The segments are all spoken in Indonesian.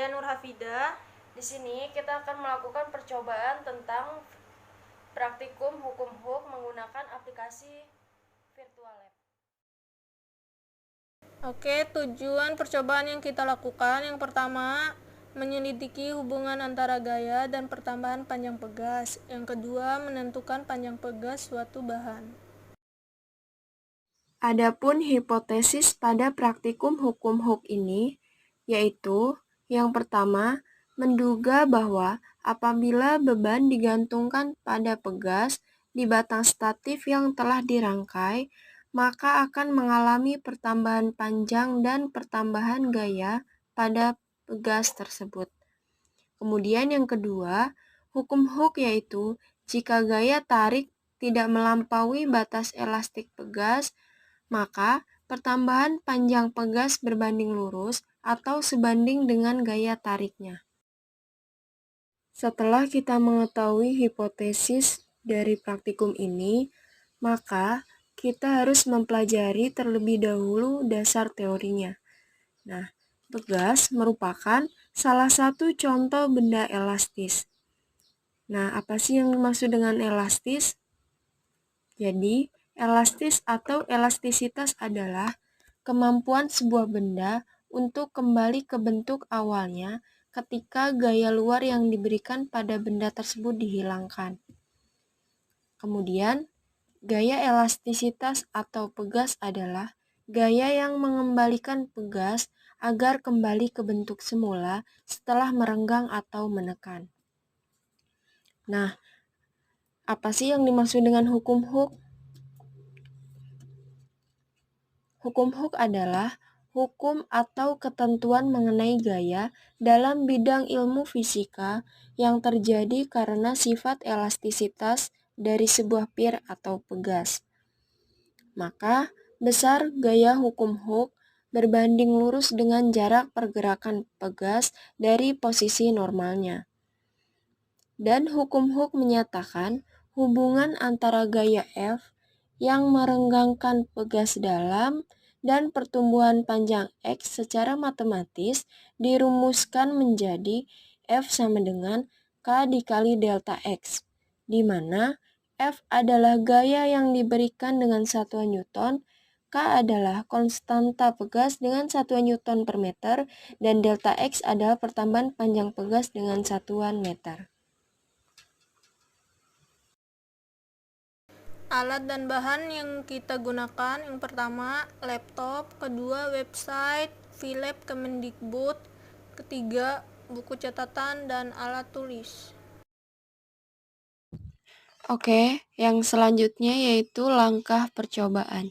saya Nur Hafida. Di sini kita akan melakukan percobaan tentang praktikum hukum HUK menggunakan aplikasi Virtual Lab. Oke, tujuan percobaan yang kita lakukan yang pertama, menyelidiki hubungan antara gaya dan pertambahan panjang pegas. Yang kedua, menentukan panjang pegas suatu bahan. Adapun hipotesis pada praktikum hukum HUK ini, yaitu yang pertama, menduga bahwa apabila beban digantungkan pada pegas di batang statif yang telah dirangkai, maka akan mengalami pertambahan panjang dan pertambahan gaya pada pegas tersebut. Kemudian yang kedua, hukum HUK yaitu jika gaya tarik tidak melampaui batas elastik pegas, maka pertambahan panjang pegas berbanding lurus atau sebanding dengan gaya tariknya. Setelah kita mengetahui hipotesis dari praktikum ini, maka kita harus mempelajari terlebih dahulu dasar teorinya. Nah, pegas merupakan salah satu contoh benda elastis. Nah, apa sih yang dimaksud dengan elastis? Jadi, elastis atau elastisitas adalah kemampuan sebuah benda untuk kembali ke bentuk awalnya ketika gaya luar yang diberikan pada benda tersebut dihilangkan. Kemudian, gaya elastisitas atau pegas adalah gaya yang mengembalikan pegas agar kembali ke bentuk semula setelah merenggang atau menekan. Nah, apa sih yang dimaksud dengan hukum HUK? Hukum HUK adalah hukum atau ketentuan mengenai gaya dalam bidang ilmu fisika yang terjadi karena sifat elastisitas dari sebuah pir atau pegas. Maka, besar gaya hukum HUK berbanding lurus dengan jarak pergerakan pegas dari posisi normalnya. Dan hukum HUK menyatakan hubungan antara gaya F yang merenggangkan pegas dalam dan pertumbuhan panjang X secara matematis dirumuskan menjadi F sama dengan K dikali delta X, di mana F adalah gaya yang diberikan dengan satuan Newton, K adalah konstanta pegas dengan satuan Newton per meter, dan delta X adalah pertambahan panjang pegas dengan satuan meter. Alat dan bahan yang kita gunakan, yang pertama laptop, kedua website Philep Kemendikbud, ketiga buku catatan dan alat tulis. Oke, yang selanjutnya yaitu langkah percobaan.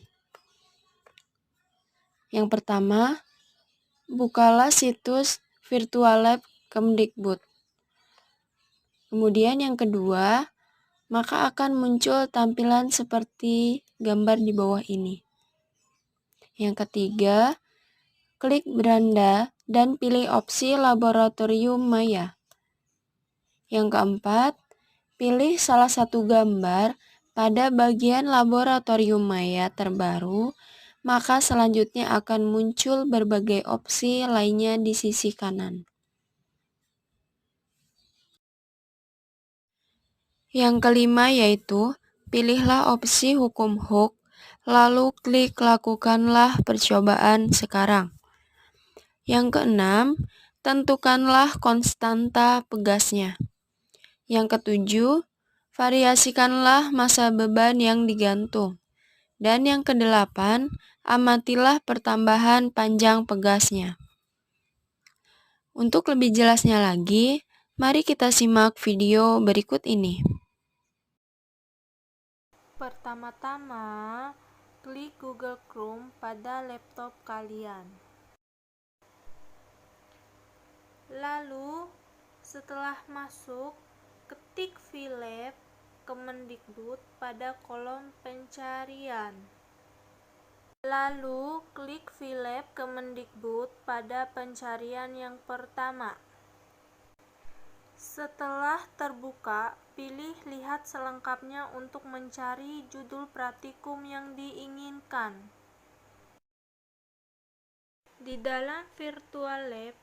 Yang pertama, bukalah situs Virtual Lab Kemdikbud. Kemudian yang kedua, maka akan muncul tampilan seperti gambar di bawah ini. Yang ketiga, klik beranda dan pilih opsi Laboratorium Maya. Yang keempat, pilih salah satu gambar pada bagian Laboratorium Maya terbaru, maka selanjutnya akan muncul berbagai opsi lainnya di sisi kanan. Yang kelima yaitu, pilihlah opsi hukum HUK, lalu klik lakukanlah percobaan sekarang. Yang keenam, tentukanlah konstanta pegasnya. Yang ketujuh, variasikanlah massa beban yang digantung. Dan yang kedelapan, amatilah pertambahan panjang pegasnya. Untuk lebih jelasnya lagi, mari kita simak video berikut ini. Pertama-tama, klik Google Chrome pada laptop kalian. Lalu, setelah masuk, ketik Philep Kemendikbud pada kolom pencarian. Lalu, klik Philep Kemendikbud pada pencarian yang pertama. Setelah terbuka, pilih lihat selengkapnya untuk mencari judul praktikum yang diinginkan. Di dalam Virtual Lab,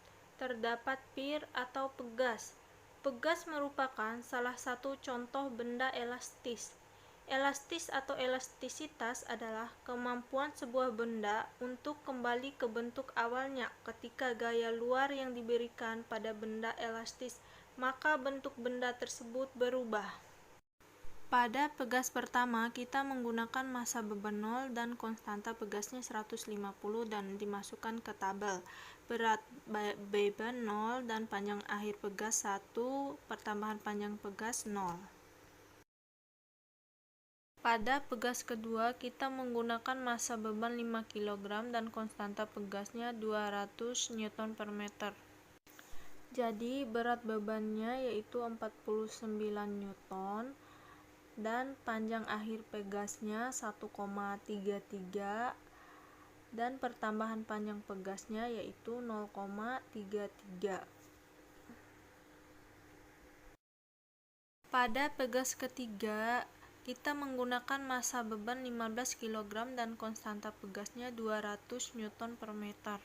terdapat pir atau pegas. Pegas merupakan salah satu contoh benda elastis. Elastis atau elastisitas adalah kemampuan sebuah benda untuk kembali ke bentuk awalnya ketika gaya luar yang diberikan pada benda elastis, maka bentuk benda tersebut berubah. Pada pegas pertama, kita menggunakan massa beban 0 dan konstanta pegasnya 150 dan dimasukkan ke tabel. Berat beban 0 dan panjang akhir pegas 1, pertambahan panjang pegas 0. Pada pegas kedua, kita menggunakan massa beban 5 kg dan konstanta pegasnya 200 Nm/meter. Jadi, berat bebannya yaitu 49 Newton dan panjang akhir pegasnya 1,33 dan pertambahan panjang pegasnya yaitu 0,33. Pada pegas ketiga, kita menggunakan massa beban 15 kg dan konstanta pegasnya 200 Nm/meter.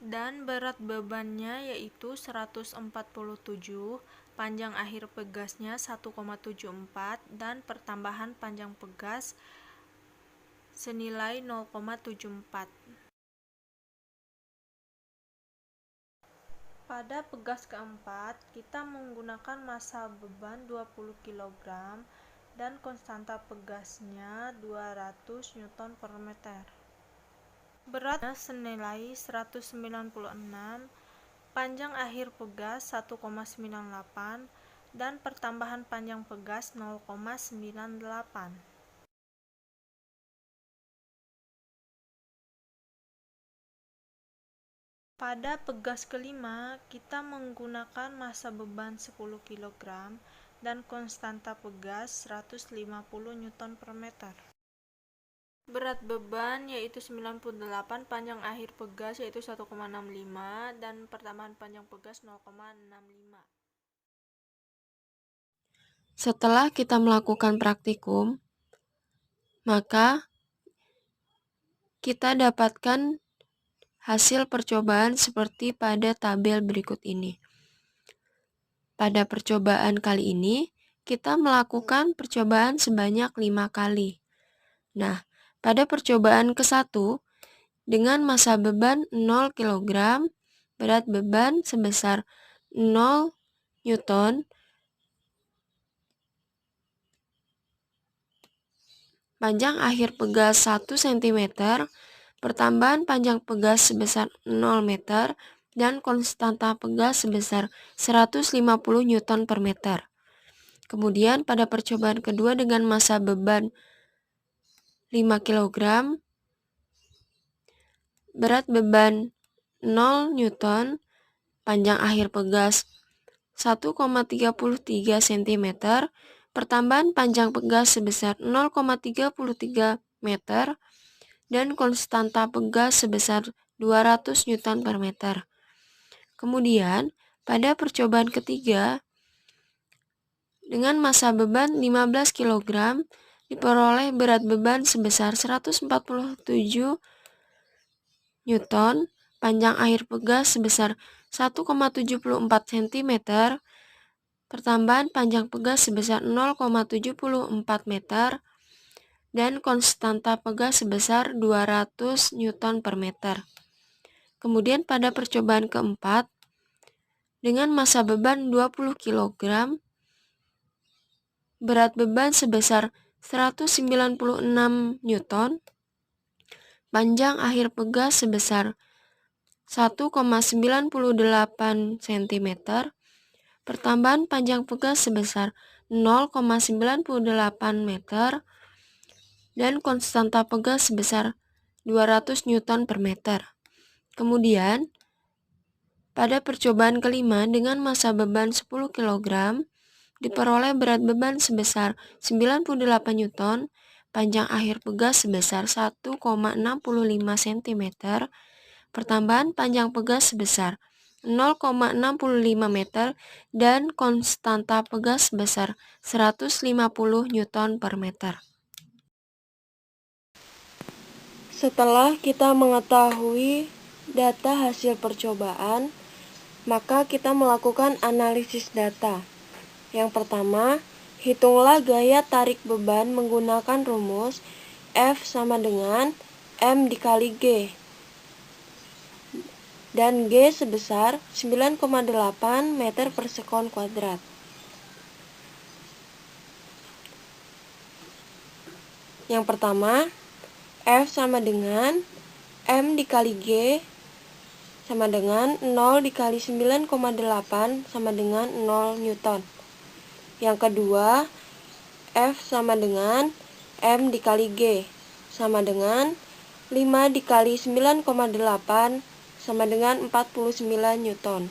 Dan berat bebannya yaitu 147, panjang akhir pegasnya 1,74 dan pertambahan panjang pegas senilai 0,74. Pada pegas keempat, kita menggunakan massa beban 20 kg dan konstanta pegasnya 200 Nm/meter. Beratnya senilai 196, panjang akhir pegas 1,98 dan pertambahan panjang pegas 0,98. Pada pegas kelima, kita menggunakan massa beban 10 kg dan konstanta pegas 150 Nm/meter. Berat beban yaitu 98, panjang akhir pegas yaitu 1,65 dan pertambahan panjang pegas 0,65. Setelah kita melakukan praktikum, maka kita dapatkan hasil percobaan seperti pada tabel berikut ini. Pada percobaan kali ini, kita melakukan percobaan sebanyak 5 kali. Nah, pada percobaan ke-1, dengan massa beban 0 kg, berat beban sebesar 0 Newton, panjang akhir pegas 1 cm, pertambahan panjang pegas sebesar 0 meter, dan konstanta pegas sebesar 150 Nm/meter. Kemudian pada percobaan kedua dengan massa beban 5 kg, berat beban 0 Newton, panjang akhir pegas 1,33 cm, pertambahan panjang pegas sebesar 0,33 meter, dan konstanta pegas sebesar 200 Nm/meter. Kemudian, pada percobaan ketiga, dengan massa beban 15 kg, diperoleh berat beban sebesar 147 Newton, panjang akhir pegas sebesar 1,74 cm, pertambahan panjang pegas sebesar 0,74 meter, dan konstanta pegas sebesar 200 Nm/meter. Kemudian pada percobaan keempat, dengan massa beban 20 kg, berat beban sebesar 196 Newton, panjang akhir pegas sebesar 1,98 cm, pertambahan panjang pegas sebesar 0,98 meter, dan konstanta pegas sebesar 200 Nm/meter. Kemudian, pada percobaan kelima dengan massa beban 10 kg, diperoleh berat beban sebesar 98 Newton, panjang akhir pegas sebesar 1,65 cm, pertambahan panjang pegas sebesar 0,65 meter, dan konstanta pegas sebesar 150 Nm/meter. Setelah kita mengetahui data hasil percobaan, Maka kita melakukan analisis data. Yang pertama, hitunglah gaya tarik beban menggunakan rumus F sama dengan M dikali G. Dan G sebesar 9,8 meter per sekon kuadrat. Yang pertama, F sama dengan M dikali G sama dengan 0 dikali 9,8 sama dengan 0 Newton. Yang kedua, F sama dengan M dikali G sama dengan 5 dikali 9,8 sama dengan 49 Newton.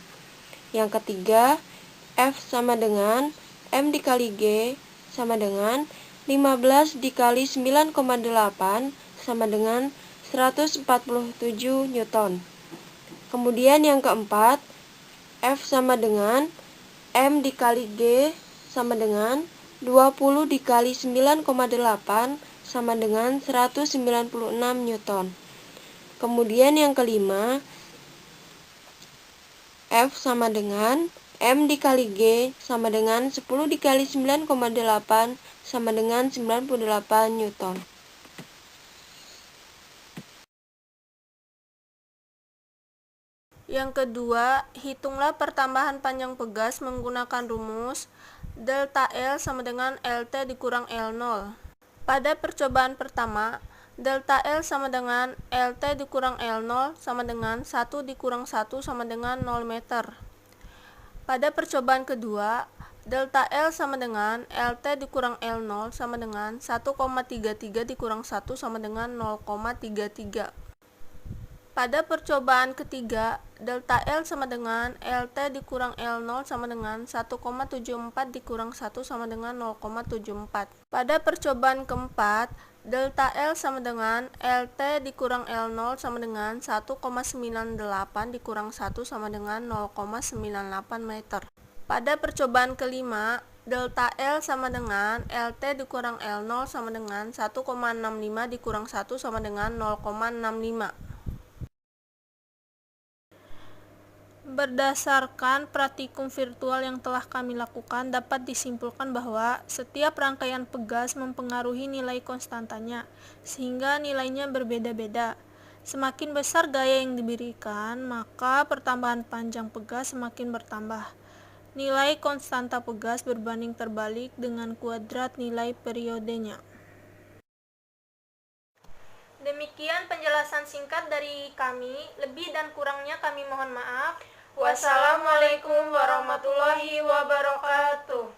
Yang ketiga, F sama dengan M dikali G sama dengan 15 dikali 9,8 sama dengan 147 Newton. Kemudian yang keempat, F sama dengan M dikali G sama dengan 20 dikali 9,8 sama dengan 196 Newton. Kemudian yang kelima, F sama dengan M dikali G sama dengan 10 dikali 9,8 sama dengan 98 Newton. Yang kedua, hitunglah pertambahan panjang pegas menggunakan rumus delta L sama dengan LT dikurang L0. Pada percobaan pertama, delta L sama dengan LT dikurang L0 sama dengan 1 dikurang 1 sama dengan 0 meter. Pada percobaan kedua, delta L sama dengan LT dikurang L0 sama dengan 1,33 dikurang 1 sama dengan 0,33. Pada percobaan ketiga, delta L sama dengan LT dikurang L0 sama dengan 1,74 dikurang 1 sama dengan 0,74. Pada percobaan keempat, delta L sama dengan LT dikurang L0 sama dengan 1,98 dikurang 1 sama dengan 0,98 meter. Pada percobaan kelima, delta L sama dengan LT dikurang L0 sama dengan 1,65 dikurang 1 sama dengan 0,65. Berdasarkan praktikum virtual yang telah kami lakukan, dapat disimpulkan bahwa setiap rangkaian pegas mempengaruhi nilai konstantanya, sehingga nilainya berbeda-beda. Semakin besar gaya yang diberikan, maka pertambahan panjang pegas semakin bertambah. Nilai konstanta pegas berbanding terbalik dengan kuadrat nilai periodenya. Demikian penjelasan singkat dari kami. Lebih dan kurangnya kami mohon maaf. Wassalamualaikum warahmatullahi wabarakatuh.